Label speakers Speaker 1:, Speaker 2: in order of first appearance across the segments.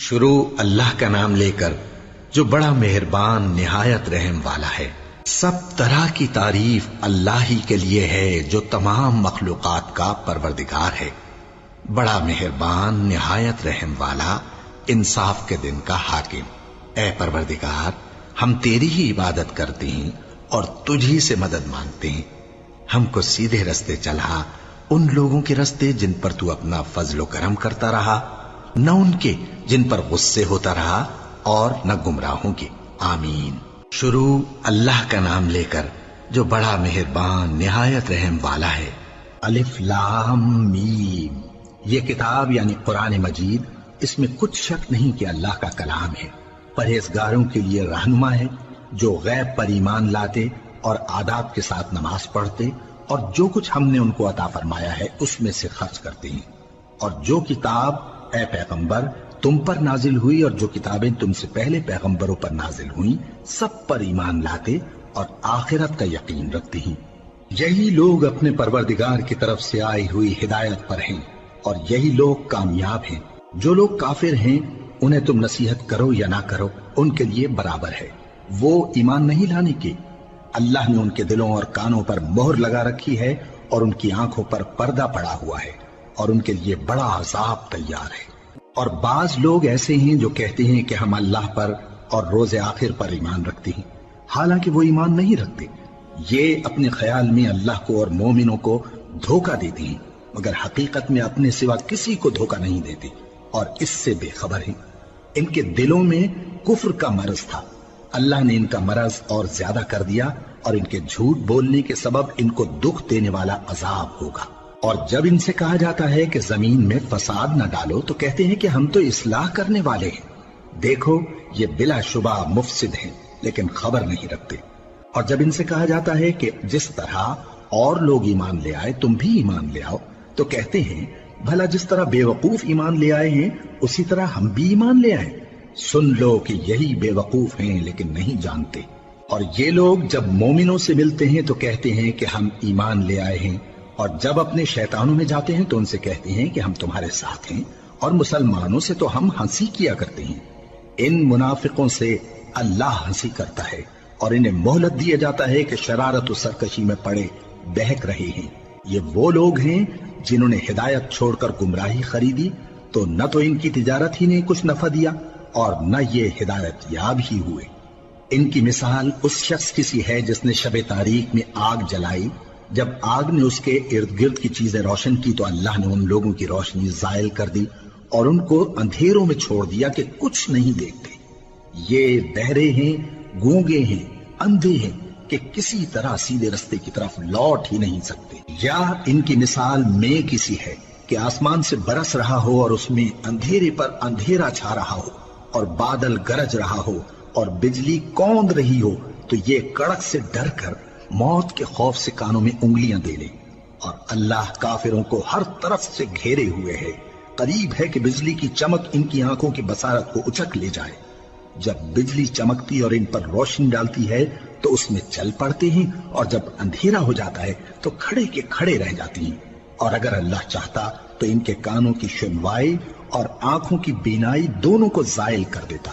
Speaker 1: شروع اللہ کا نام لے کر جو بڑا مہربان نہایت رحم والا ہے۔ سب طرح کی تعریف اللہ ہی کے لیے ہے جو تمام مخلوقات کا پروردگار ہے، بڑا مہربان نہایت رحم والا، انصاف کے دن کا حاکم۔ اے پروردگار، ہم تیری ہی عبادت کرتے ہیں اور تجھ ہی سے مدد مانگتے ہیں۔ ہم کو سیدھے رستے چلا، ان لوگوں کے رستے جن پر تو اپنا فضل و کرم کرتا رہا، نہ ان کے جن پر غصے ہوتا رہا، اور نہ گمراہوں کے۔ آمین۔ شروع اللہ کا نام لے کر جو بڑا مہربان نہایت رحم والا ہے۔ الف لام میم۔ یہ کتاب یعنی قرآن مجید، اس میں کچھ شک نہیں کہ اللہ کا کلام ہے، پرہیزگاروں کے لیے رہنما ہے، جو غیب پر ایمان لاتے اور آداب کے ساتھ نماز پڑھتے اور جو کچھ ہم نے ان کو عطا فرمایا ہے اس میں سے خرچ کرتے ہیں، اور جو کتاب اے پیغمبر تم پر نازل ہوئی اور جو کتابیں تم سے پہلے پیغمبروں پر نازل ہوئیں سب پر ایمان لاتے اور آخرت کا یقین رکھتے ہیں۔ یہی لوگ اپنے پروردگار کی طرف سے آئی ہوئی ہدایت پر ہیں اور یہی لوگ کامیاب ہیں۔ جو لوگ کافر ہیں انہیں تم نصیحت کرو یا نہ کرو ان کے لیے برابر ہے، وہ ایمان نہیں لانے کے۔ اللہ نے ان کے دلوں اور کانوں پر مہر لگا رکھی ہے اور ان کی آنکھوں پر پردہ پڑا ہوا ہے اور ان کے لیے بڑا عذاب تیار ہے۔ اور بعض لوگ ایسے ہیں جو کہتے ہیں کہ ہم اللہ پر اور روز آخر پر ایمان رکھتے ہیں، حالانکہ وہ ایمان نہیں رکھتے۔ یہ اپنے خیال میں اللہ کو اور مومنوں کو دھوکہ دیتے ہیں، مگر حقیقت میں اپنے سوا کسی کو دھوکہ نہیں دیتے اور اس سے بے خبر ہیں۔ ان کے دلوں میں کفر کا مرض تھا، اللہ نے ان کا مرض اور زیادہ کر دیا اور ان کے جھوٹ بولنے کے سبب ان کو دکھ دینے والا عذاب ہوگا۔ اور جب ان سے کہا جاتا ہے کہ زمین میں فساد نہ ڈالو تو کہتے ہیں کہ ہم تو اصلاح کرنے والے ہیں۔ دیکھو یہ بلا شبہ مفسد ہیں لیکن خبر نہیں رکھتے۔ اور جب ان سے کہا جاتا ہے کہ جس طرح اور لوگ ایمان لے آئے تم بھی ایمان لے آؤ تو کہتے ہیں بھلا جس طرح بے وقوف ایمان لے آئے ہیں اسی طرح ہم بھی ایمان لے آئیں۔ سن لو کہ یہی بے وقوف ہیں لیکن نہیں جانتے۔ اور یہ لوگ جب مومنوں سے ملتے ہیں تو کہتے ہیں کہ ہم ایمان لے آئے ہیں، اور جب اپنے شیطانوں میں جاتے ہیں تو ان سے کہتے ہیں کہ ہم تمہارے ساتھ ہیں، اور مسلمانوں سے تو ہم ہنسی کیا کرتے ہیں۔ ان منافقوں سے اللہ ہنسی کرتا ہے اور انہیں مہلت دیا جاتا ہے کہ شرارت و سرکشی میں پڑے بہک رہے ہیں۔ یہ وہ لوگ ہیں جنہوں نے ہدایت چھوڑ کر گمراہی خریدی، تو نہ تو ان کی تجارت ہی نے کچھ نفع دیا اور نہ یہ ہدایت یاب ہی ہوئے۔ ان کی مثال اس شخص کی سی ہے جس نے شب تاریک میں آگ جلائی، جب آگ نے اس کے ارد گرد کی چیزیں روشن کی تو اللہ نے ان لوگوں کی روشنی زائل کر دی اور ان کو اندھیروں میں چھوڑ دیا کہ کچھ نہیں دیکھتے۔ یہ بہرے ہیں، گونگے ہیں، اندھے ہیں کہ کسی طرح سیدھے رستے کی طرف لوٹ ہی نہیں سکتے۔ یا ان کی مثال میں کسی ہے کہ آسمان سے برس رہا ہو اور اس میں اندھیرے پر اندھیرا چھا رہا ہو اور بادل گرج رہا ہو اور بجلی کوند رہی ہو، تو یہ کڑک سے ڈر کر موت کے خوف سے کانوں میں انگلیاں دے لے۔ اور اللہ کافروں کو ہر طرف سے گھیرے ہوئے ہے، قریب ہے کہ بجلی کی چمک ان کی آنکھوں کی بصارت کو اچک لے جائے۔ جب بجلی چمکتی اور ان پر روشنی ڈالتی ہے تو اس میں چل پڑتے ہیں، اور جب اندھیرا ہو جاتا ہے تو کھڑے کے کھڑے رہ جاتی ہیں۔ اور اگر اللہ چاہتا تو ان کے کانوں کی سنوائی اور آنکھوں کی بینائی دونوں کو زائل کر دیتا۔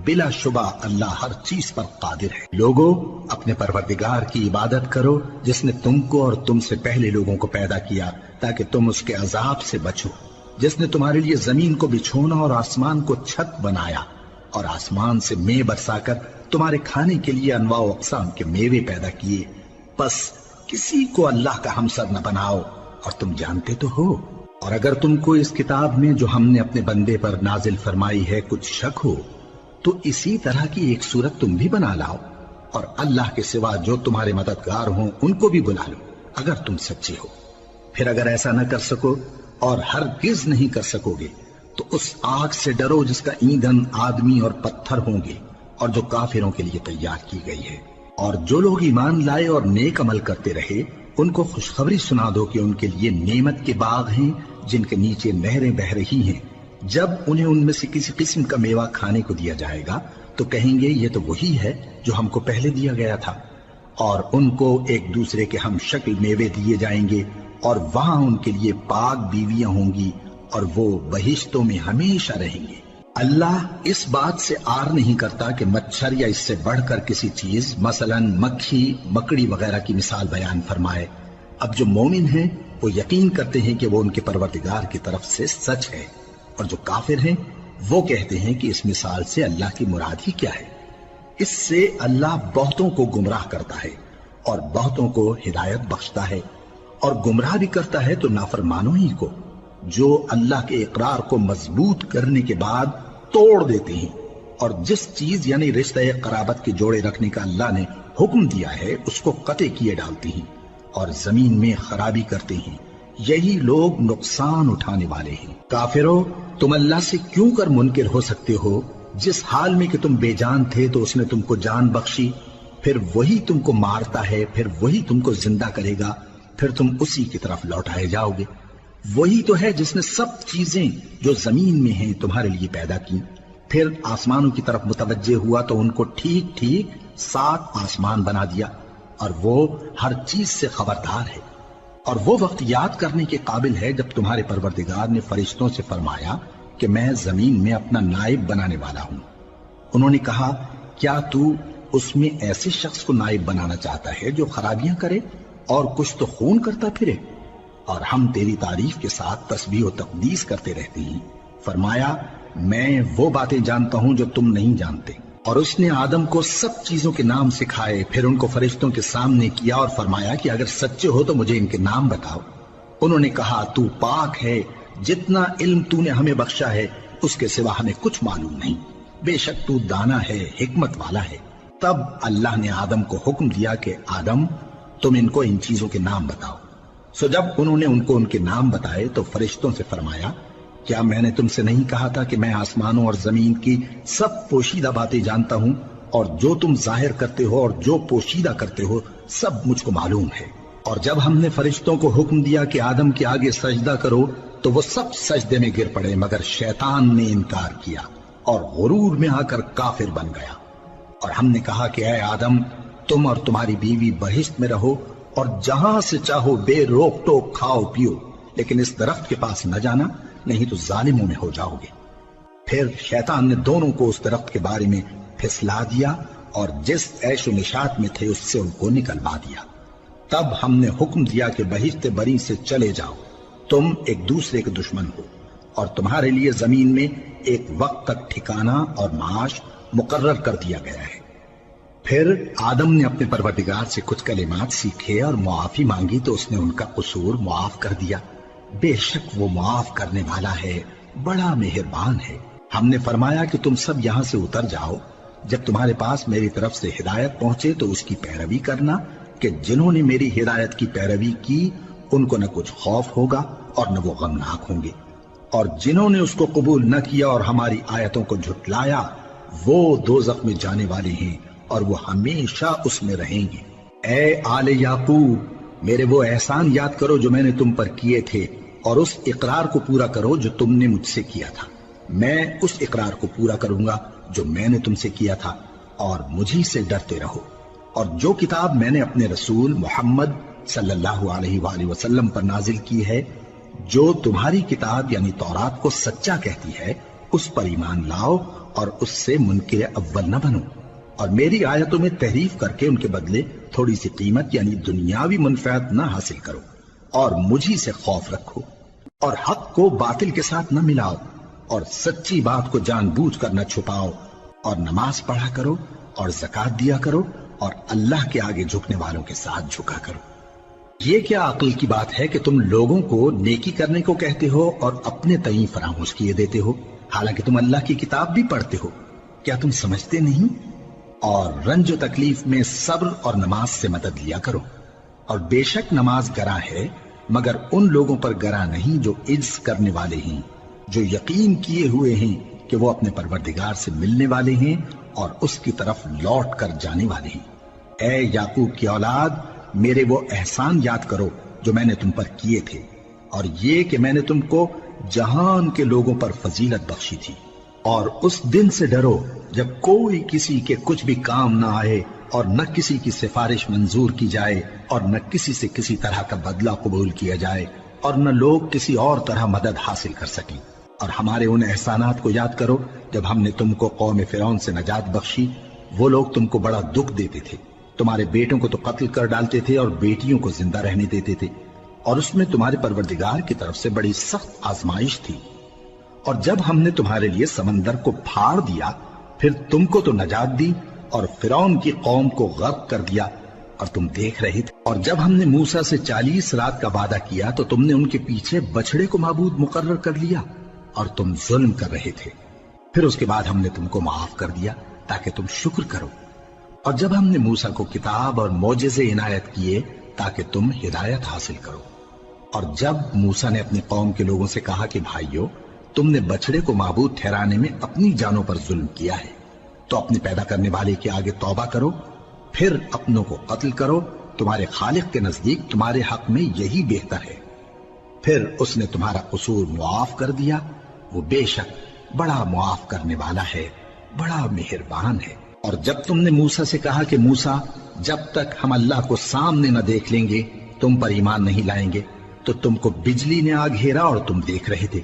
Speaker 1: بلا شبہ اللہ ہر چیز پر قادر ہے۔ لوگو اپنے پروردگار کی عبادت کرو جس نے تم کو اور تم سے پہلے لوگوں کو پیدا کیا تاکہ تم اس کے عذاب سے بچو، جس نے تمہارے لیے زمین کو بچھونا اور آسمان کو چھت بنایا، اور آسمان سے مے برسا کر تمہارے کھانے کے لیے انواع و اقسام کے میوے پیدا کیے۔ پس کسی کو اللہ کا ہمسر نہ بناؤ، اور تم جانتے تو ہو۔ اور اگر تم کو اس کتاب میں جو ہم نے اپنے بندے پر نازل فرمائی ہے کچھ شک ہو تو اسی طرح کی ایک صورت تم بھی بنا لاؤ، اور اللہ کے سوا جو تمہارے مددگار ہوں ان کو بھی بلا لو اگر تم سچے ہو۔ پھر اگر ایسا نہ کر سکو اور ہرگز نہیں کر سکو گے تو اس آگ سے ڈرو جس کا ایندھن آدمی اور پتھر ہوں گے اور جو کافروں کے لیے تیار کی گئی ہے۔ اور جو لوگ ایمان لائے اور نیک عمل کرتے رہے ان کو خوشخبری سنا دو کہ ان کے لیے نعمت کے باغ ہیں جن کے نیچے نہریں بہہ رہی ہیں۔ جب انہیں ان میں سے کسی قسم کا میوہ کھانے کو دیا جائے گا تو کہیں گے یہ تو وہی ہے جو ہم کو پہلے دیا گیا تھا، اور ان کو ایک دوسرے کے ہم شکل میوے دیے جائیں گے، اور وہاں ان کے لیے پاک بیویاں ہوں گی اور وہ بہشتوں میں ہمیشہ رہیں گے۔ اللہ اس بات سے آر نہیں کرتا کہ مچھر یا اس سے بڑھ کر کسی چیز مثلاً مکھی مکڑی وغیرہ کی مثال بیان فرمائے۔ اب جو مومن ہیں وہ یقین کرتے ہیں کہ وہ ان کے پروردگار کی طرف سے سچ ہے، اور جو کافر ہیں وہ کہتے ہیں کہ اس مثال سے اللہ کی مراد ہی کیا ہے۔ اس سے اللہ بہتوں کو گمراہ کرتا ہے اور بہتوں کو ہدایت بخشتا ہے، اور گمراہ بھی کرتا ہے تو نافرمانوں ہی کو، جو اللہ کے اقرار کو مضبوط کرنے کے بعد توڑ دیتے ہیں، اور جس چیز یعنی رشتہ قرابت کے جوڑے رکھنے کا اللہ نے حکم دیا ہے اس کو قطع کیے ڈالتے ہیں اور زمین میں خرابی کرتے ہیں۔ یہی لوگ نقصان اٹھانے والے ہیں۔ کافرو، تم اللہ سے کیوں کر منکر ہو سکتے ہو؟ جس حال میں کہ تم بے جان تھے تو اس نے تم کو جان بخشی، پھر وہی تم کو مارتا ہے، پھر وہی تم کو زندہ کرے گا، پھر تم اسی کی طرف لوٹائے جاؤ گے۔ وہی تو ہے جس نے سب چیزیں جو زمین میں ہیں تمہارے لیے پیدا کی، پھر آسمانوں کی طرف متوجہ ہوا تو ان کو ٹھیک ٹھیک 7 آسمان بنا دیا، اور وہ ہر چیز سے خبردار ہے۔ اور وہ وقت یاد کرنے کے قابل ہے جب تمہارے پروردگار نے فرشتوں سے فرمایا کہ میں زمین میں اپنا نائب بنانے والا ہوں۔ انہوں نے کہا، کیا تو اس میں ایسے شخص کو نائب بنانا چاہتا ہے جو خرابیاں کرے اور کچھ تو خون کرتا پھرے؟ اور ہم تیری تعریف کے ساتھ تسبیح و تقدیس کرتے رہتے ہیں۔ فرمایا، میں وہ باتیں جانتا ہوں جو تم نہیں جانتے۔ اور اس نے آدم کو سب چیزوں کے نام سکھائے، پھر ان کو فرشتوں کے سامنے کیا اور فرمایا کہ اگر سچے ہو تو مجھے ان کے نام بتاؤ۔ انہوں نے کہا، تو پاک ہے، جتنا علم تو نے ہمیں بخشا ہے اس کے سوا ہمیں کچھ معلوم نہیں، بے شک تو دانا ہے، حکمت والا ہے۔ تب اللہ نے آدم کو حکم دیا کہ آدم، تم ان کو ان چیزوں کے نام بتاؤ۔ سو جب انہوں نے ان کو ان کے نام بتائے تو فرشتوں سے فرمایا، کیا میں نے تم سے نہیں کہا تھا کہ میں آسمانوں اور زمین کی سب پوشیدہ باتیں جانتا ہوں، اور جو تم ظاہر کرتے ہو اور جو پوشیدہ کرتے ہو سب مجھ کو معلوم ہے۔ اور جب ہم نے فرشتوں کو حکم دیا کہ آدم کے آگے سجدہ کرو تو وہ سب سجدے میں گر پڑے، مگر شیطان نے انکار کیا اور غرور میں آ کر کافر بن گیا۔ اور ہم نے کہا کہ اے آدم، تم اور تمہاری بیوی بہشت میں رہو اور جہاں سے چاہو بے روک ٹوک کھاؤ پیو، لیکن اس درخت کے پاس نہ جانا، نہیں تو ظالموں میں ہو جاؤ گے۔ پھر شیطان نے دونوں کو اس درخت کے بارے میں پھسلا دیا اور جس عیش و نشاط میں تھے اس سے ان کو نکلوا دیا۔ تب ہم نے حکم دیا کہ بہشت بری سے چلے جاؤ، تم ایک دوسرے کے دشمن ہو، اور تمہارے لیے زمین میں ایک وقت تک ٹھکانہ اور معاش مقرر کر دیا گیا ہے۔ پھر آدم نے اپنے پروردگار سے کچھ کلمات سیکھے اور معافی مانگی تو اس نے ان کا قصور معاف کر دیا۔ بے شک وہ معاف کرنے والا ہے، بڑا مہربان ہے۔ ہم نے فرمایا کہ تم سب یہاں سے اتر جاؤ، جب تمہارے پاس میری طرف سے ہدایت پہنچے تو اس کی پیروی کرنا، کہ جنہوں نے میری ہدایت کی پیروی کی ان کو نہ کچھ خوف ہوگا اور نہ وہ غمناک ہوں گے، اور جنہوں نے اس کو قبول نہ کیا اور ہماری آیتوں کو جھٹلایا وہ دوزخ میں جانے والے ہیں اور وہ ہمیشہ اس میں رہیں گے۔ اے آل یعقوب، میرے وہ احسان یاد کرو جو میں نے تم پر کیے تھے، اور اس اقرار کو پورا کرو جو تم نے مجھ سے کیا تھا۔ میں اس اقرار کو پورا کروں گا جو میں نے تم سے کیا تھا، اور مجھی سے ڈرتے رہو۔ اور جو کتاب میں نے اپنے رسول محمد صلی اللہ علیہ وآلہ وسلم پر نازل کی ہے، جو تمہاری کتاب یعنی تورات کو سچا کہتی ہے، اس پر ایمان لاؤ اور اس سے منکر اول نہ بنو، اور میری آیتوں میں تحریف کر کے ان کے بدلے تھوڑی سی قیمت یعنی دنیاوی منفعت نہ حاصل کرو، اور مجھی سے خوف رکھو، اور حق کو باطل کے ساتھ نہ ملاؤ، اور سچی بات کو جان بوجھ کر نہ چھپاؤ، اور نماز پڑھا کرو اور زکوٰۃ دیا کرو، اور اللہ کے آگے جھکنے والوں کے ساتھ جھکا کرو۔ یہ کیا عقل کی بات ہے کہ تم لوگوں کو نیکی کرنے کو کہتے ہو اور اپنے تئیں فراموش کیے دیتے ہو، حالانکہ تم اللہ کی کتاب بھی پڑھتے ہو؟ کیا تم سمجھتے نہیں؟ اور رنج و تکلیف میں صبر اور نماز سے مدد لیا کرو، اور بے شک نماز گراں ہے، مگر ان لوگوں پر گراں نہیں جو عجز کرنے والے ہیں، جو یقین کیے ہوئے ہیں کہ وہ اپنے پروردگار سے ملنے والے ہیں اور اس کی طرف لوٹ کر جانے والے ہیں۔ اے یعقوب کی اولاد، میرے وہ احسان یاد کرو جو میں نے تم پر کیے تھے، اور یہ کہ میں نے تم کو جہان کے لوگوں پر فضیلت بخشی تھی۔ اور اس دن سے ڈرو جب کوئی کسی کے کچھ بھی کام نہ آئے، اور نہ کسی کی سفارش منظور کی جائے، اور نہ کسی سے کسی طرح کا بدلہ قبول کیا جائے، اور نہ لوگ کسی اور طرح مدد حاصل کر سکیں۔ اور ہمارے ان احسانات کو یاد کرو جب ہم نے تم کو قوم فرعون سے نجات بخشی۔ وہ لوگ تم کو بڑا دکھ دیتے تھے، تمہارے بیٹوں کو تو قتل کر ڈالتے تھے اور بیٹیوں کو زندہ رہنے دیتے تھے، اور اس میں تمہارے پروردگار کی طرف سے بڑی سخت آزمائش تھی۔ اور جب ہم نے تمہارے لیے سمندر کو پھاڑ دیا، پھر تم کو تو نجات دی اور فرعون کی قوم کو غرق کر دیا، اور تم دیکھ رہے تھے۔ اور جب ہم نے موسیٰ سے 40 رات کا وعدہ کیا تو تم نے ان کے پیچھے بچڑے کو معبود مقرر کر لیا اور تم ظلم کر رہے تھے۔ پھر اس کے بعد ہم نے تم کو معاف کر دیا تاکہ تم شکر کرو۔ اور جب ہم نے موسیٰ کو کتاب اور معجزے عنایت کیے تاکہ تم ہدایت حاصل کرو۔ اور جب موسیٰ نے اپنی قوم کے لوگوں سے کہا کہ بھائیو، تم نے بچڑے کو معبود ٹھہرانے میں اپنی جانوں پر ظلم کیا ہے، تو اپنے پیدا کرنے والے کے آگے توبہ کرو، پھر اپنوں کو قتل کرو، تمہارے خالق کے نزدیک تمہارے حق میں یہی بہتر ہے۔ پھر اس نے تمہارا قصور معاف کر دیا، وہ بے شک بڑا معاف کرنے والا ہے، بڑا مہربان ہے۔ اور جب تم نے موسیٰ سے کہا کہ موسیٰ، جب تک ہم اللہ کو سامنے نہ دیکھ لیں گے تم پر ایمان نہیں لائیں گے، تو تم کو بجلی نے آ گھیرا اور تم دیکھ رہے تھے۔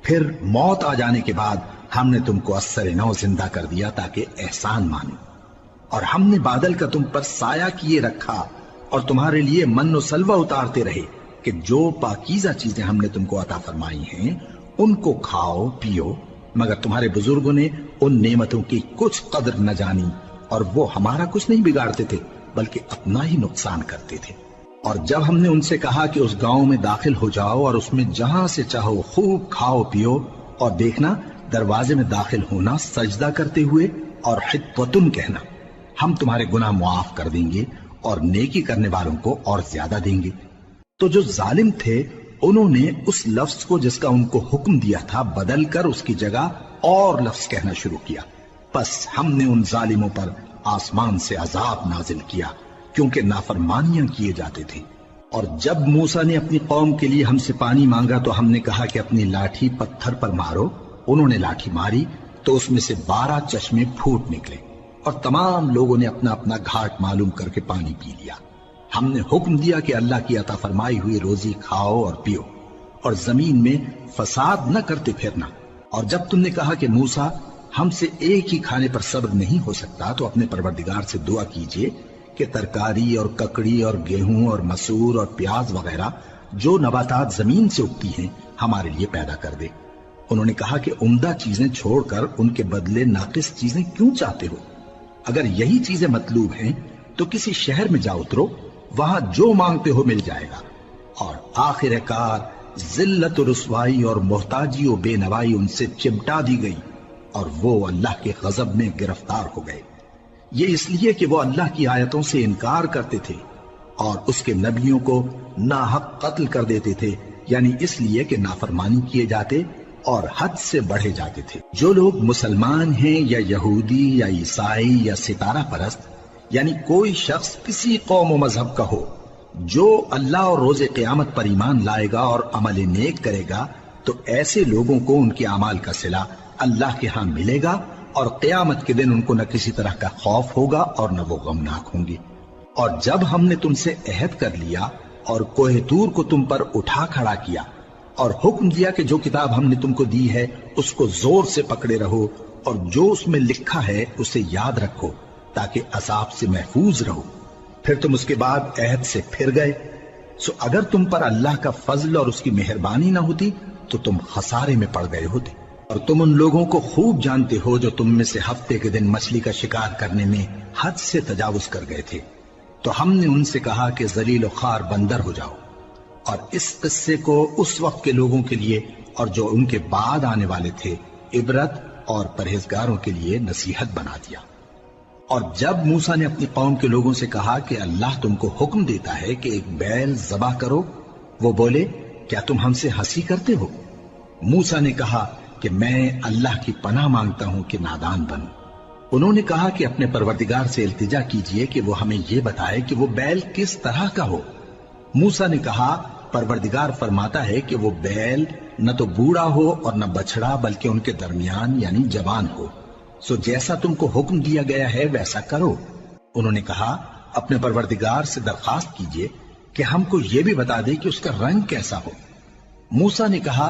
Speaker 1: پھر موت آ جانے کے بعد ہم نے تم کو اثر نو زندہ کر دیا تاکہ احسان مانو۔ اور ہم نے بادل کا تم پر سایہ کیے رکھا اور تمہارے لیے من و سلوہ اتارتے رہے کہ جو پاکیزہ چیزیں ہم نے تم کو عطا فرمائی ہیں ان کو کھاؤ پیو، مگر تمہارے بزرگوں نے ان نعمتوں کی کچھ قدر نہ جانی، اور وہ ہمارا کچھ نہیں بگاڑتے تھے بلکہ اپنا ہی نقصان کرتے تھے۔ اور جب ہم نے ان سے کہا کہ اس گاؤں میں داخل ہو جاؤ اور اس میں جہاں سے چاہو خوب کھاؤ پیو، اور دیکھنا دروازے میں داخل ہونا سجدہ کرتے ہوئے اور حطوۃن کہنا، ہم تمہارے گناہ معاف کر دیں گے اور نیکی کرنے والوں کو اور زیادہ دیں گے۔ تو جو ظالم تھے انہوں نے اس لفظ کو جس کا ان کو حکم دیا تھا بدل کر اس کی جگہ اور لفظ کہنا شروع کیا، پس ہم نے ان ظالموں پر آسمان سے عذاب نازل کیا کیونکہ نافرمانیاں کیے جاتے تھے۔ اور جب موسیٰ نے اپنی قوم کے لیے ہم سے پانی مانگا تو ہم نے کہا کہ اپنی لاٹھی پتھر پر مارو۔ انہوں نے لاٹھی ماری تو اس میں سے 12 چشمے پھوٹ نکلے اور تمام لوگوں نے اپنا اپنا گھاٹ معلوم کر کے پانی پی لیا۔ ہم نے حکم دیا کہ اللہ کی عطا فرمائی ہوئی روزی کھاؤ اور پیو اور زمین میں فساد نہ کرتے پھرنا۔ اور جب تم نے کہا کہ موسیٰ، ہم سے ایک ہی کھانے پر صبر نہیں ہو سکتا، تو اپنے پروردگار سے دعا کیجئے کہ ترکاری اور ککڑی اور گیہوں اور مسور اور پیاز وغیرہ جو نباتات زمین سے اگتی ہیں ہمارے لیے پیدا کر دے۔ انہوں نے کہا کہ عمدہ چیزیں چھوڑ کر ان کے بدلے ناقص چیزیں کیوں چاہتے ہو؟ اگر یہی چیزیں مطلوب ہیں تو کسی شہر میں جا اترو، وہاں جو مانگتے ہو مل جائے گا۔ اور آخر کار ذلت و رسوائی اور محتاجی و بے نوائی ان سے چمٹا دی گئی اور وہ اللہ کے غضب میں گرفتار ہو گئے، یہ اس لیے کہ وہ اللہ کی آیتوں سے انکار کرتے تھے اور اس کے نبیوں کو ناحق قتل کر دیتے تھے، یعنی اس لیے کہ نافرمانی کیے جاتے اور حد سے بڑھے جاتے تھے۔ جو لوگ مسلمان ہیں یا یہودی یا عیسائی یا ستارہ پرست، یعنی کوئی شخص کسی قوم و مذہب کا ہو، جو اللہ اور روز قیامت پر ایمان لائے گا اور عمل نیک کرے گا، تو ایسے لوگوں کو ان کے اعمال کا صلہ اللہ کے ہاں ملے گا، اور قیامت کے دن ان کو نہ کسی طرح کا خوف ہوگا اور نہ وہ غمناک ہوں گے۔ اور جب ہم نے تم سے عہد کر لیا اور کوہ طور کو تم پر اٹھا کھڑا کیا اور حکم دیا کہ جو کتاب ہم نے تم کو دی ہے اس کو زور سے پکڑے رہو اور جو اس میں لکھا ہے اسے یاد رکھو تاکہ عذاب سے محفوظ رہو، پھر تم اس کے بعد عہد سے پھر گئے، سو اگر تم پر اللہ کا فضل اور اس کی مہربانی نہ ہوتی تو تم خسارے میں پڑ گئے ہوتے۔ اور تم ان لوگوں کو خوب جانتے ہو جو تم میں سے ہفتے کے دن مچھلی کا شکار کرنے میں حد سے تجاوز کر گئے تھے، تو ہم نے ان سے کہا کہ ذلیل و خوار بندر ہو جاؤ، اور اس قصے کو اس وقت کے لوگوں کے لیے اور جو ان کے بعد آنے والے تھے عبرت اور پرہیزگاروں کے لیے نصیحت بنا دیا۔ اور جب موسیٰ نے اپنی قوم کے لوگوں سے کہا کہ اللہ تم کو حکم دیتا ہے کہ ایک بیل ذبح کرو، وہ بولے کیا تم ہم سے ہنسی کرتے ہو؟ موسیٰ نے کہا کہ میں اللہ کی پناہ مانگتا ہوں کہ نادان بنوں۔ انہوں نے کہا کہ اپنے پروردگار سے التجا کیجئے کہ وہ ہمیں یہ بتائے کہ وہ بیل کس طرح کا ہو۔ موسیٰ نے کہا پروردگار فرماتا ہے کہ وہ بیل نہ تو بوڑھا ہو اور نہ بچڑا بلکہ ان کے درمیان یعنی جوان ہو، سو جیسا تم کو حکم دیا گیا ہے ویسا کرو۔ انہوں نے کہا اپنے پروردگار سے درخواست کیجئے کہ ہم کو یہ بھی بتا دے کہ اس کا رنگ کیسا ہو۔ موسیٰ نے کہا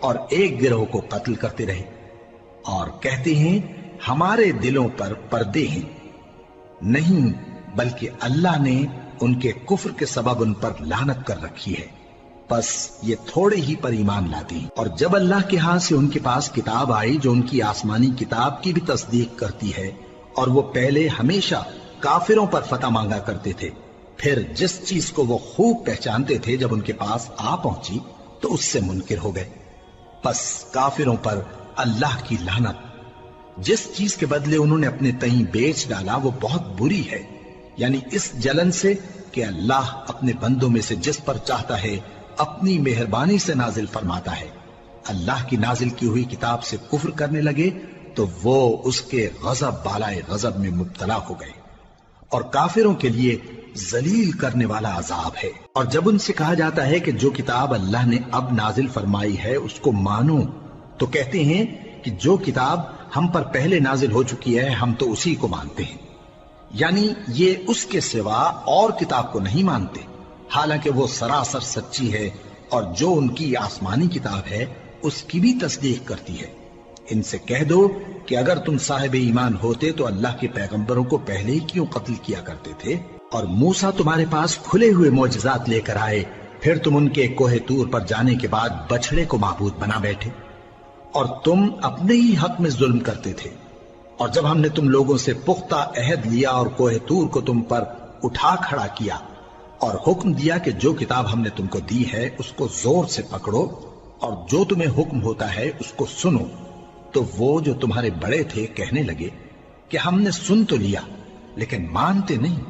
Speaker 1: اور ایک گروہ کو قتل کرتے رہے، اور کہتے ہیں ہمارے دلوں پر پردے ہیں، نہیں بلکہ اللہ نے ان کے کفر کے سبب ان پر لعنت کر رکھی ہے، بس یہ تھوڑے ہی پر ایمان لاتے ہیں۔ اور جب اللہ کے ہاں سے ان کے پاس کتاب آئی جو ان کی آسمانی کتاب کی بھی تصدیق کرتی ہے، اور وہ پہلے ہمیشہ کافروں پر فتح مانگا کرتے تھے، پھر جس چیز کو وہ خوب پہچانتے تھے جب ان کے پاس آ پہنچی تو اس سے منکر ہو گئے، بس کافروں پر اللہ کی لعنت۔ جس چیز کے بدلے انہوں نے اپنے تئیں بیچ ڈالا وہ بہت بری ہے، یعنی اس جلن سے کہ اللہ اپنے بندوں میں سے جس پر چاہتا ہے اپنی مہربانی سے نازل فرماتا ہے۔ اللہ کی نازل کی ہوئی کتاب سے کفر کرنے لگے تو وہ اس کے غضب بالائے غضب میں مبتلا ہو گئے، اور کافروں کے لیے ذلیل کرنے والا عذاب ہے۔ اور جب ان سے کہا جاتا ہے کہ جو کتاب اللہ نے اب نازل فرمائی ہے اس کو مانو، تو کہتے ہیں کہ جو کتاب ہم پر پہلے نازل ہو چکی ہے ہم تو اسی کو مانتے ہیں، یعنی یہ اس کے سوا اور کتاب کو نہیں مانتے، حالانکہ وہ سراسر سچی ہے، اور جو ان کی آسمانی کتاب ہے اس کی بھی تصدیق کرتی ہے۔ ان سے کہہ دو کہ اگر تم صاحب ایمان ہوتے تو اللہ کے پیغمبروں کو پہلے ہی کیوں قتل کیا کرتے تھے؟ اور موسیٰ تمہارے پاس کھلے ہوئے معجزات لے کر آئے، پھر تم ان کے کوہ طور پر جانے کے بعد بچڑے کو معبود بنا بیٹھے، اور تم اپنے ہی حق میں ظلم کرتے تھے۔ اور جب ہم نے تم لوگوں سے پختہ عہد لیا اور کوہ طور کو تم پر اٹھا کھڑا کیا، اور حکم دیا کہ جو کتاب ہم نے تم کو دی ہے اس کو زور سے پکڑو، اور جو تمہیں حکم ہوتا ہے اس کو سنو، تو وہ جو تمہارے بڑے تھے کہنے لگے کہ ہم نے سن تو لیا لیکن مانتے نہیں،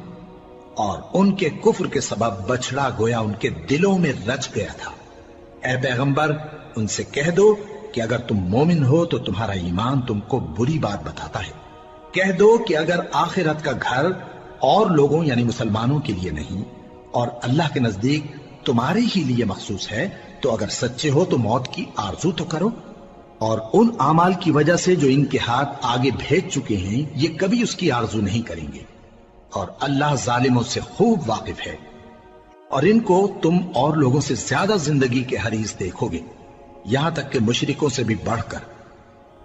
Speaker 1: اور ان کے کفر کے سبب بچڑا گویا ان کے دلوں میں رچ گیا تھا۔ اے پیغمبر ان سے کہہ دو کہ اگر تم مومن ہو تو تمہارا ایمان تم کو بری بات بتاتا ہے، کہہ دو کہ اگر آخرت کا گھر اور لوگوں یعنی مسلمانوں کے لیے نہیں اور اللہ کے نزدیک تمہارے ہی لیے مخصوص ہے تو اگر سچے ہو تو موت کی آرزو تو کرو، اور ان اعمال کی وجہ سے جو ان کے ہاتھ آگے بھیج چکے ہیں یہ کبھی اس کی آرزو نہیں کریں گے، اور اللہ ظالموں سے خوب واقف ہے۔ اور ان کو تم اور لوگوں سے زیادہ زندگی کے حریص دیکھو گے، یہاں تک کہ مشرکوں سے بھی بڑھ کر۔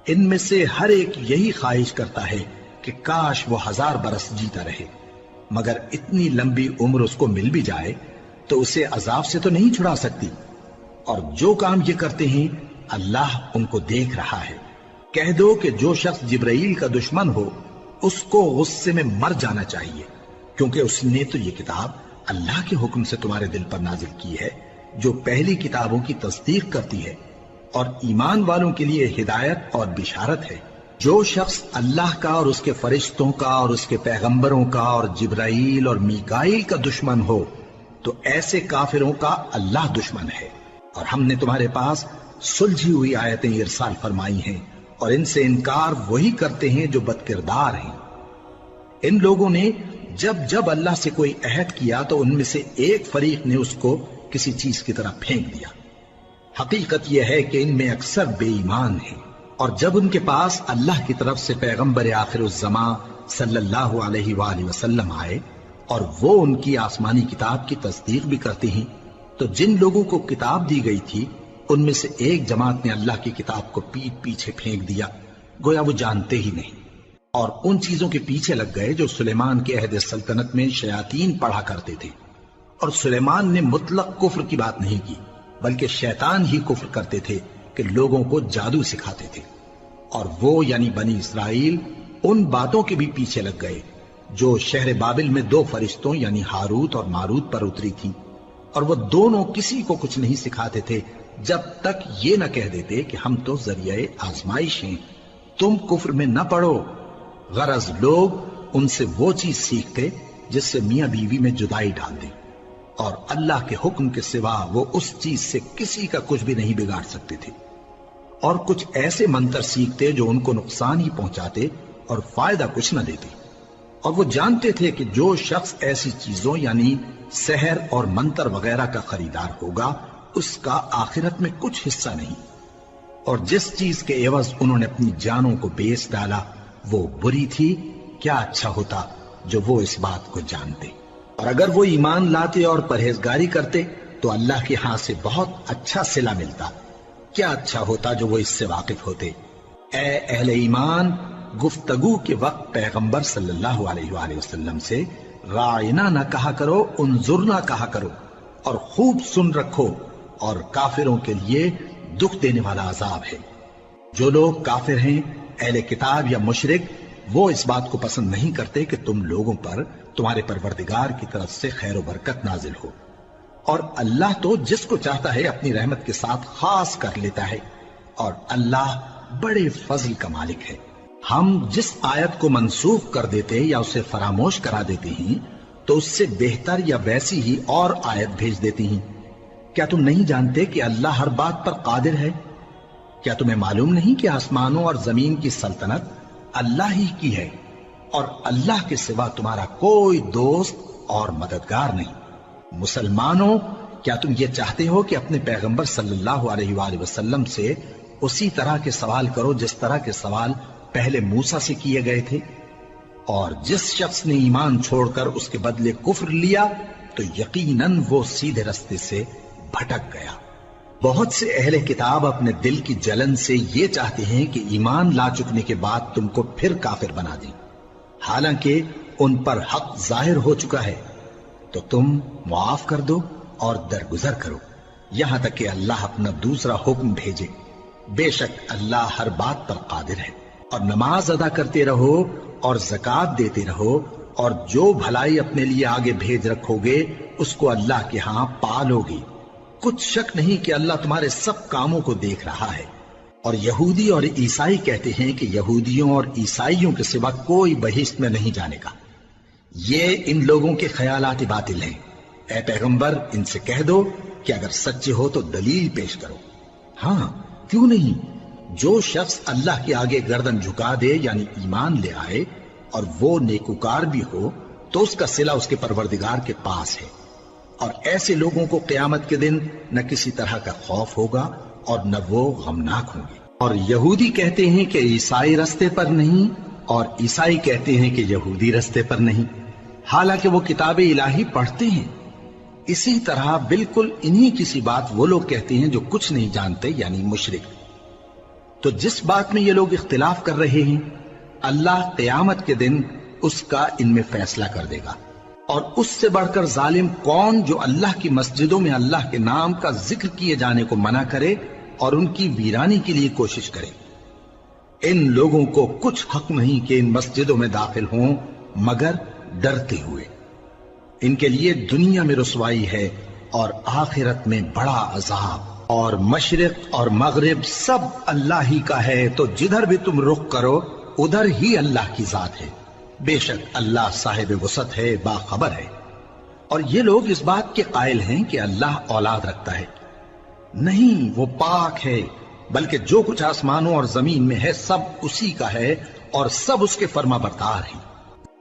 Speaker 1: ان میں سے ہر ایک یہی خواہش کرتا ہے کہ کاش وہ 1000 برس جیتا رہے، مگر اتنی لمبی عمر اس کو مل بھی جائے تو اسے عذاب سے تو نہیں چھڑا سکتی، اور جو کام یہ کرتے ہیں اللہ ان کو دیکھ رہا ہے۔ کہہ دو کہ جو شخص جبرائیل کا دشمن ہو اس کو غصے میں مر جانا چاہیے، کیونکہ اس نے تو یہ کتاب اللہ کے حکم سے تمہارے دل پر نازل کی ہے جو پہلی کتابوں کی تصدیق کرتی ہے، اور ایمان والوں کے لیے ہدایت اور بشارت ہے۔ جو شخص اللہ کا اور اس کے فرشتوں کا اور اس کے پیغمبروں کا اور جبرائیل اور میکائیل کا دشمن ہو تو ایسے کافروں کا اللہ دشمن ہے۔ اور ہم نے تمہارے پاس سلجھی ہوئی آیتیں ارسال فرمائی ہیں، اور ان سے انکار وہی کرتے ہیں جو بد کردار ہیں۔ ان لوگوں نے جب جب اللہ سے کوئی عہد کیا تو ان میں سے ایک فریق نے اس کو کسی چیز کی طرح پھینک دیا۔ حقیقت یہ ہے کہ ان میں اکثر بے ایمان ہیں، اور جب ان کے پاس اللہ کی طرف سے پیغمبر آخر الزماں صلی اللہ علیہ وآلہ وسلم آئے اور وہ ان کی آسمانی کتاب کی تصدیق بھی کرتے ہیں، تو جن لوگوں کو کتاب دی گئی تھی ان میں سے ایک جماعت نے اللہ کی کتاب کو پیٹ پیچھے پھینک دیا، گویا وہ جانتے ہی نہیں، اور ان چیزوں کے پیچھے لگ گئے جو سلیمان کے عہد سلطنت میں شیاطین پڑھا کرتے تھے۔ اور سلیمان نے مطلق کفر کی بات نہیں کی، بلکہ شیطان ہی کفر کرتے تھے کہ لوگوں کو جادو سکھاتے تھے، اور وہ یعنی بنی اسرائیل ان باتوں کے بھی پیچھے لگ گئے جو شہر بابل میں 2 فرشتوں یعنی ہاروت اور ماروت پر اتری تھی، اور وہ دونوں کسی کو کچھ نہیں سکھاتے تھے جب تک یہ نہ کہہ دیتے کہ ہم تو ذریعہ آزمائش ہیں، تم کفر میں نہ پڑو۔ غرض لوگ ان سے وہ چیز سیکھتے جس سے میاں بیوی میں جدائی ڈال دیں، اور اللہ کے حکم کے سوا وہ اس چیز سے کسی کا کچھ بھی نہیں بگاڑ سکتے تھے، اور کچھ ایسے منتر سیکھتے جو ان کو نقصان ہی پہنچاتے اور فائدہ کچھ نہ دیتے، اور وہ جانتے تھے کہ جو شخص ایسی چیزوں یعنی سحر اور منتر وغیرہ کا خریدار ہوگا اس کا آخرت میں کچھ حصہ نہیں، اور جس چیز کے عوض انہوں نے اپنی جانوں کو بیچ ڈالا وہ بری تھی، کیا اچھا ہوتا جو وہ اس بات کو جانتے۔ اور اگر وہ ایمان لاتے اور پرہیزگاری کرتے تو اللہ کے ہاں سے بہت اچھا صلہ ملتا، کیا اچھا ہوتا جو وہ اس سے واقف ہوتے۔ اے اہل ایمان، گفتگو کے وقت پیغمبر صلی اللہ علیہ وآلہ وسلم سے رائنا نہ کہا کرو، انظرنا کہا کرو، اور خوب سن رکھو، اور کافروں کے لیے دکھ دینے والا عذاب ہے۔ جو لوگ کافر ہیں، اہل کتاب یا مشرک، وہ اس بات کو پسند نہیں کرتے کہ تم لوگوں پر تمہارے پروردگار کی طرف سے خیر و برکت نازل ہو، اور اللہ تو جس کو چاہتا ہے اپنی رحمت کے ساتھ خاص کر لیتا ہے، اور اللہ بڑے فضل کا مالک ہے۔ ہم جس آیت کو منسوخ کر دیتے یا اسے فراموش کرا دیتے ہیں تو اس سے بہتر یا ویسی ہی اور آیت بھیج دیتی ہیں۔ کیا تم نہیں جانتے کہ اللہ ہر بات پر قادر ہے؟ کیا تمہیں معلوم نہیں کہ آسمانوں اور زمین کی سلطنت اللہ ہی کی ہے، اور اللہ کے سوا تمہارا کوئی دوست اور مددگار نہیں؟ مسلمانوں، کیا تم یہ چاہتے ہو کہ اپنے پیغمبر صلی اللہ علیہ وآلہ وسلم سے اسی طرح کے سوال کرو جس طرح کے سوال پہلے موسیٰ سے کیے گئے تھے؟ اور جس شخص نے ایمان چھوڑ کر اس کے بدلے کفر لیا تو یقیناً وہ سیدھے رستے سے بھٹک گیا۔ بہت سے اہل کتاب اپنے دل کی جلن سے یہ چاہتے ہیں کہ ایمان لا چکنے کے بعد تم کو پھر کافر بنا دیں، حالانکہ ان پر حق ظاہر ہو چکا ہے۔ تو تم معاف کر دو اور درگزر کرو یہاں تک کہ اللہ اپنا دوسرا حکم بھیجے۔ بے شک اللہ ہر بات پر قادر ہے۔ اور نماز ادا کرتے رہو اور زکوٰۃ دیتے رہو، اور جو بھلائی اپنے لیے آگے بھیج رکھو گے اس کو اللہ کے ہاں پالو گے۔ کچھ شک نہیں کہ اللہ تمہارے سب کاموں کو دیکھ رہا ہے۔ اور یہودی اور عیسائی کہتے ہیں کہ یہودیوں اور عیسائیوں کے سوا کوئی بہشت میں نہیں جانے کا۔ یہ ان لوگوں کے خیالات باطل ہیں۔ اے پیغمبر، ان سے کہہ دو کہ اگر سچے ہو تو دلیل پیش کرو۔ ہاں، کیوں نہیں؟ جو شخص اللہ کے آگے گردن جھکا دے یعنی ایمان لے آئے اور وہ نیکوکار بھی ہو تو اس کا صلہ اس کے پروردگار کے پاس ہے، اور ایسے لوگوں کو قیامت کے دن نہ کسی طرح کا خوف ہوگا اور نہ وہ غمناک ہوں گے۔ اور یہودی کہتے ہیں کہ عیسائی رستے پر نہیں، اور عیسائی کہتے ہیں کہ یہودی رستے پر نہیں، حالانکہ وہ کتاب الہی پڑھتے ہیں۔ اسی طرح بالکل انہی کسی بات وہ لوگ کہتے ہیں جو کچھ نہیں جانتے یعنی مشرک۔ تو جس بات میں یہ لوگ اختلاف کر رہے ہیں اللہ قیامت کے دن اس کا ان میں فیصلہ کر دے گا۔ اور اس سے بڑھ کر ظالم کون جو اللہ کی مسجدوں میں اللہ کے نام کا ذکر کیے جانے کو منع کرے اور ان کی ویرانی کے لیے کوشش کرے۔ ان لوگوں کو کچھ حق نہیں کہ ان مسجدوں میں داخل ہوں مگر ڈرتے ہوئے۔ ان کے لیے دنیا میں رسوائی ہے اور آخرت میں بڑا عذاب۔ اور مشرق اور مغرب سب اللہ ہی کا ہے، تو جدھر بھی تم رخ کرو ادھر ہی اللہ کی ذات ہے۔ بے شک اللہ صاحب وسعت ہے، باخبر ہے۔ اور یہ لوگ اس بات کے قائل ہیں کہ اللہ اولاد رکھتا ہے۔ نہیں، وہ پاک ہے، بلکہ جو کچھ آسمانوں اور زمین میں ہے سب اسی کا ہے، اور سب اس کے فرما بردار ہیں۔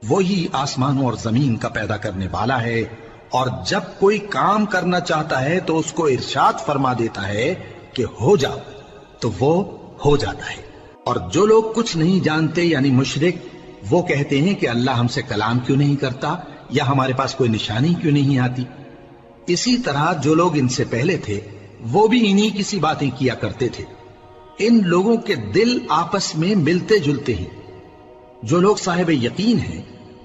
Speaker 1: وہی آسمانوں اور زمین کا پیدا کرنے والا ہے، اور جب کوئی کام کرنا چاہتا ہے تو اس کو ارشاد فرما دیتا ہے کہ ہو جا، تو وہ ہو جاتا ہے۔ اور جو لوگ کچھ نہیں جانتے یعنی مشرک، وہ کہتے ہیں کہ اللہ ہم سے کلام کیوں نہیں کرتا، یا ہمارے پاس کوئی نشانی کیوں نہیں آتی۔ اسی طرح جو لوگ ان سے پہلے تھے وہ بھی انہی کسی باتیں کیا کرتے تھے۔ ان لوگوں کے دل آپس میں ملتے جلتے ہیں۔ جو لوگ صاحب یقین ہیں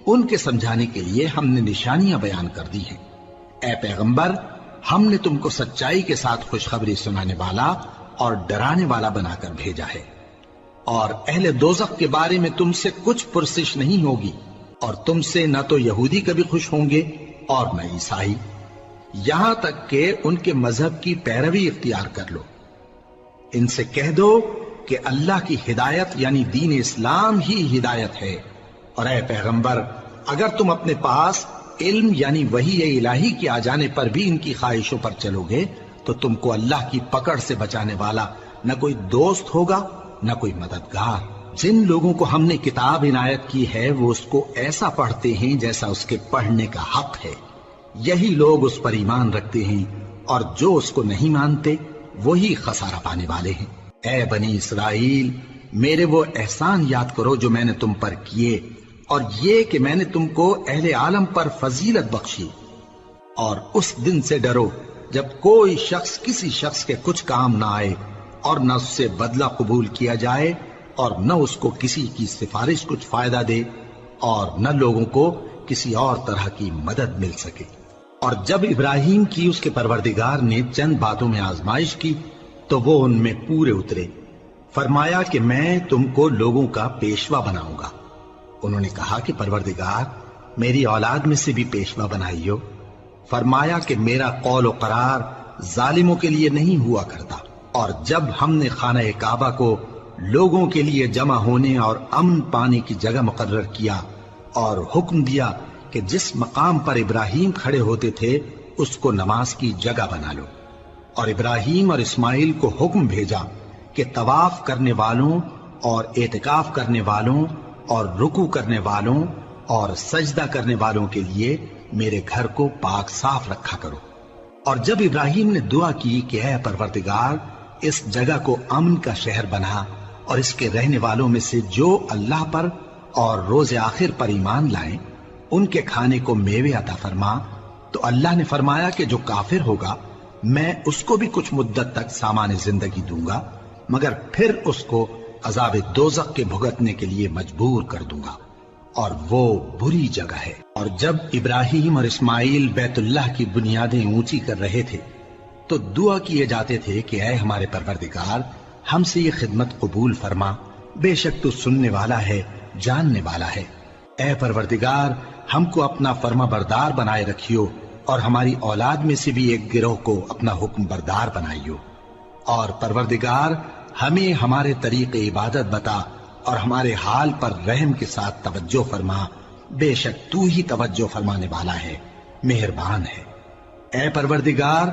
Speaker 1: ان کے سمجھانے کے لیے ہم نے نشانیاں بیان کر دی ہیں۔ اے پیغمبر، ہم نے تم کو سچائی کے ساتھ خوشخبری سنانے والا اور ڈرانے والا بنا کر بھیجا ہے، اور اہل دوزخ کے بارے میں تم سے کچھ پرسش نہیں ہوگی، اور تم سے نہ تو یہودی کبھی خوش ہوں گے اور نہ عیسائی، یہاں تک کہ ان کے مذہب کی پیروی اختیار کر لو۔ ان سے کہہ دو کہ اللہ کی ہدایت یعنی دین اسلام ہی ہدایت ہے، اور اے پیغمبر، اگر تم اپنے پاس علم یعنی وحی الہی کے آ جانے پر بھی ان کی خواہشوں پر چلو گے تو تم کو اللہ کی پکڑ سے بچانے والا نہ کوئی دوست ہوگا نہ کوئی مددگار۔ جن لوگوں کو ہم نے کتاب عنایت کی ہے وہ اس کو ایسا پڑھتے ہیں جیسا اس کے پڑھنے کا حق ہے، یہی لوگ اس پر ایمان رکھتے ہیں، اور جو اس کو نہیں مانتے وہی خسارہ پانے والے ہیں۔ اے بنی اسرائیل، میرے وہ احسان یاد کرو جو میں نے تم پر کیے، اور یہ کہ میں نے تم کو اہل عالم پر فضیلت بخشی، اور اس دن سے ڈرو جب کوئی شخص کسی شخص کے کچھ کام نہ آئے اور نہ اس سے بدلہ قبول کیا جائے اور نہ اس کو کسی کی سفارش کچھ فائدہ دے اور نہ لوگوں کو کسی اور طرح کی مدد مل سکے۔ اور جب ابراہیم کی اس کے پروردگار نے چند باتوں میں آزمائش کی تو وہ ان میں پورے اترے۔ فرمایا کہ میں تم کو لوگوں کا پیشوا بناؤں گا۔ انہوں نے کہا کہ پروردگار میری اولاد میں سے بھی پیشوا بنائیو۔ فرمایا کہ میرا قول و قرار ظالموں کے لیے نہیں ہوا کرتا۔ اور جب ہم نے خانہ کعبہ کو لوگوں کے لیے جمع ہونے اور امن پانے کی جگہ مقرر کیا اور حکم دیا کہ جس مقام پر ابراہیم کھڑے ہوتے تھے اس کو نماز کی جگہ بنا لو، اور ابراہیم اور اسماعیل کو حکم بھیجا کہ طواف کرنے والوں اور اعتکاف کرنے والوں اور رکوع کرنے والوں اور سجدہ کرنے والوں کے لیے میرے گھر کو پاک صاف رکھا کرو۔ اور جب ابراہیم نے دعا کی کہ اے پروردگار اس جگہ کو امن کا شہر بنا اور اس کے رہنے والوں میں سے جو اللہ پر اور روز آخر پر ایمان لائیں ان کے کھانے کو میوے عطا فرما، تو اللہ نے فرمایا کہ جو کافر ہوگا میں اس کو بھی کچھ مدت تک سامان زندگی دوں گا، مگر پھر اس کو عذاب دوزخ کے بھگتنے کے لیے مجبور کر دوں گا، اور وہ بری جگہ ہے۔ اور جب ابراہیم اور اسماعیل بیت اللہ کی بنیادیں اونچی کر رہے تھے تو دعا کیے جاتے تھے کہ اے ہمارے پروردگار ہم سے یہ خدمت قبول فرما، بے شک تو سننے والا ہے، جاننے والا ہے۔ اے پروردگار ہم کو اپنا فرما بردار بنائے رکھیو اور ہماری اولاد میں سے بھی ایک گروہ کو اپنا حکم بردار بنائیو، اور پروردگار ہمیں ہمارے طریق عبادت بتا اور ہمارے حال پر رحم کے ساتھ توجہ فرما، بے شک تو ہی توجہ فرمانے والا ہے، مہربان ہے۔ اے پروردگار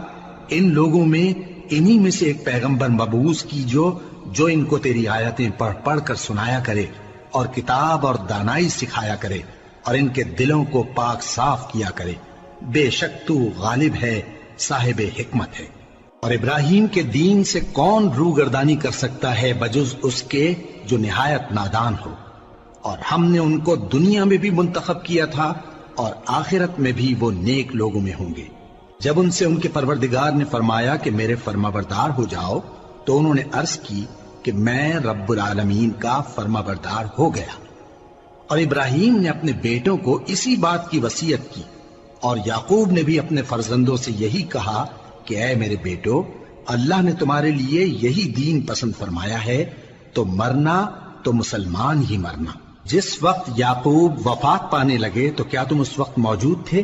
Speaker 1: ان لوگوں میں انہی میں سے ایک پیغمبر مبعوث کیجو جو ان کو تیری آیتیں پڑھ پڑھ کر سنایا کرے اور کتاب اور دانائی سکھایا کرے اور ان کے دلوں کو پاک صاف کیا کرے، بے شک تو غالب ہے، صاحب حکمت ہے۔ اور ابراہیم کے دین سے کون روگردانی کر سکتا ہے بجز اس کے جو نہایت نادان ہو، اور ہم نے ان کو دنیا میں بھی منتخب کیا تھا اور آخرت میں بھی وہ نیک لوگوں میں ہوں گے۔ جب ان سے ان کے پروردگار نے فرمایا کہ میرے فرما بردار ہو جاؤ تو انہوں نے عرض کی کہ میں رب العالمین کا فرما بردار ہو گیا۔ اور ابراہیم نے اپنے بیٹوں کو اسی بات کی وصیت کی، اور یعقوب نے بھی اپنے فرزندوں سے یہی کہا کہ اے میرے بیٹو اللہ نے تمہارے لیے یہی دین پسند فرمایا ہے، تو مرنا تو مسلمان ہی مرنا۔ جس وقت یعقوب وفات پانے لگے تو کیا تم اس وقت موجود تھے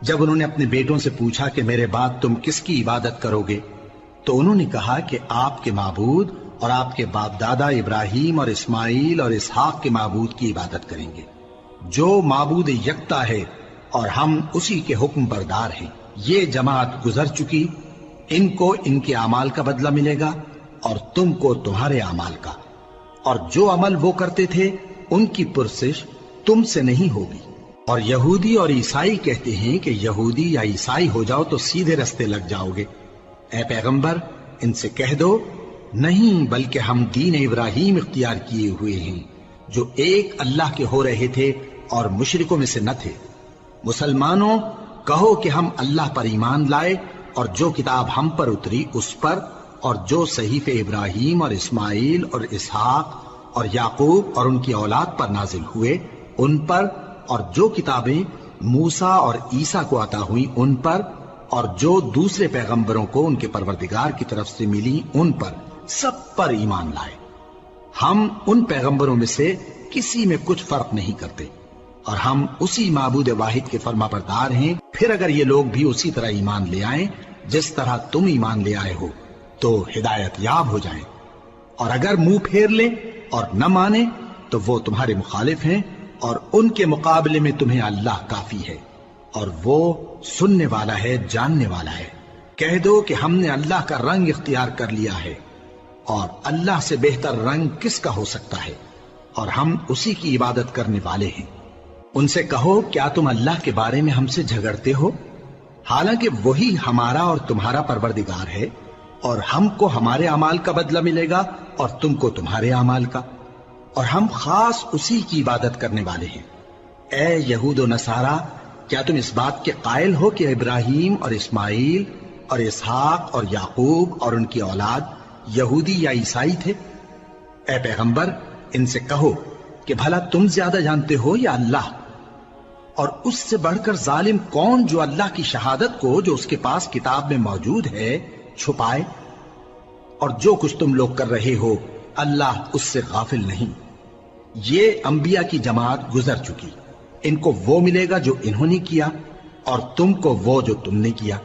Speaker 1: جب انہوں نے اپنے بیٹوں سے پوچھا کہ میرے بعد تم کس کی عبادت کرو گے؟ تو انہوں نے کہا کہ آپ کے معبود اور آپ کے باپ دادا ابراہیم اور اسماعیل اور اسحاق کے معبود کی عبادت کریں گے، جو معبود یکتا ہے اور ہم اسی کے حکم بردار ہیں۔ یہ جماعت گزر چکی، ان کو ان کے اعمال کا بدلہ ملے گا اور تم کو تمہارے اعمال کا، اور جو عمل وہ کرتے تھے ان کی پرسش تم سے نہیں ہوگی۔ اور یہودی اور عیسائی کہتے ہیں کہ یہودی یا عیسائی ہو جاؤ تو سیدھے رستے لگ جاؤ گے۔ اے پیغمبر ان سے کہہ دو نہیں، بلکہ ہم دین ابراہیم اختیار کیے ہوئے ہیں جو ایک اللہ کے ہو رہے تھے اور مشرکوں میں سے نہ تھے۔ مسلمانوں کہو کہ ہم اللہ پر ایمان لائے اور جو کتاب ہم پر اتری اس پر، اور جو صحیفے ابراہیم اور اسماعیل اور اسحاق اور یعقوب اور ان کی اولاد پر نازل ہوئے ان پر، اور جو کتابیں موسیٰ اور عیسیٰ کو عطا ہوئیں ان پر، اور جو دوسرے پیغمبروں کو ان کے پروردگار کی طرف سے ملی ان پر، سب پر ایمان لائے۔ ہم ان پیغمبروں میں سے کسی میں کچھ فرق نہیں کرتے، اور ہم اسی معبود واحد کے فرما بردار ہیں۔ پھر اگر یہ لوگ بھی اسی طرح ایمان لے آئیں جس طرح تم ایمان لے آئے ہو تو ہدایت یاب ہو جائیں، اور اگر منہ پھیر لیں اور نہ مانیں تو وہ تمہارے مخالف ہیں، اور ان کے مقابلے میں تمہیں اللہ کافی ہے، اور وہ سننے والا ہے، جاننے والا ہے۔ کہہ دو کہ ہم نے اللہ کا رنگ اختیار کر لیا ہے، اور اللہ سے بہتر رنگ کس کا ہو سکتا ہے، اور ہم اسی کی عبادت کرنے والے ہیں۔ ان سے کہو کیا تم اللہ کے بارے میں ہم سے جھگڑتے ہو، حالانکہ وہی ہمارا اور تمہارا پروردگار ہے، اور ہم کو ہمارے اعمال کا بدلہ ملے گا اور تم کو تمہارے اعمال کا، اور ہم خاص اسی کی عبادت کرنے والے ہیں۔ اے یہود و نصارا کیا تم اس بات کے قائل ہو کہ ابراہیم اور اسماعیل اور اسحاق اور یعقوب اور ان کی اولاد یہودی یا عیسائی تھے؟ اے پیغمبر ان سے کہو کہ بھلا تم زیادہ جانتے ہو یا اللہ؟ اور اس سے بڑھ کر ظالم کون جو اللہ کی شہادت کو جو اس کے پاس کتاب میں موجود ہے چھپائے؟ اور جو کچھ تم لوگ کر رہے ہو اللہ اس سے غافل نہیں۔ یہ انبیاء کی جماعت گزر چکی، ان کو وہ ملے گا جو انہوں نے کیا اور تم کو وہ جو تم نے کیا،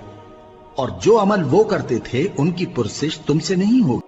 Speaker 1: اور جو عمل وہ کرتے تھے ان کی پرسش تم سے نہیں ہوگی۔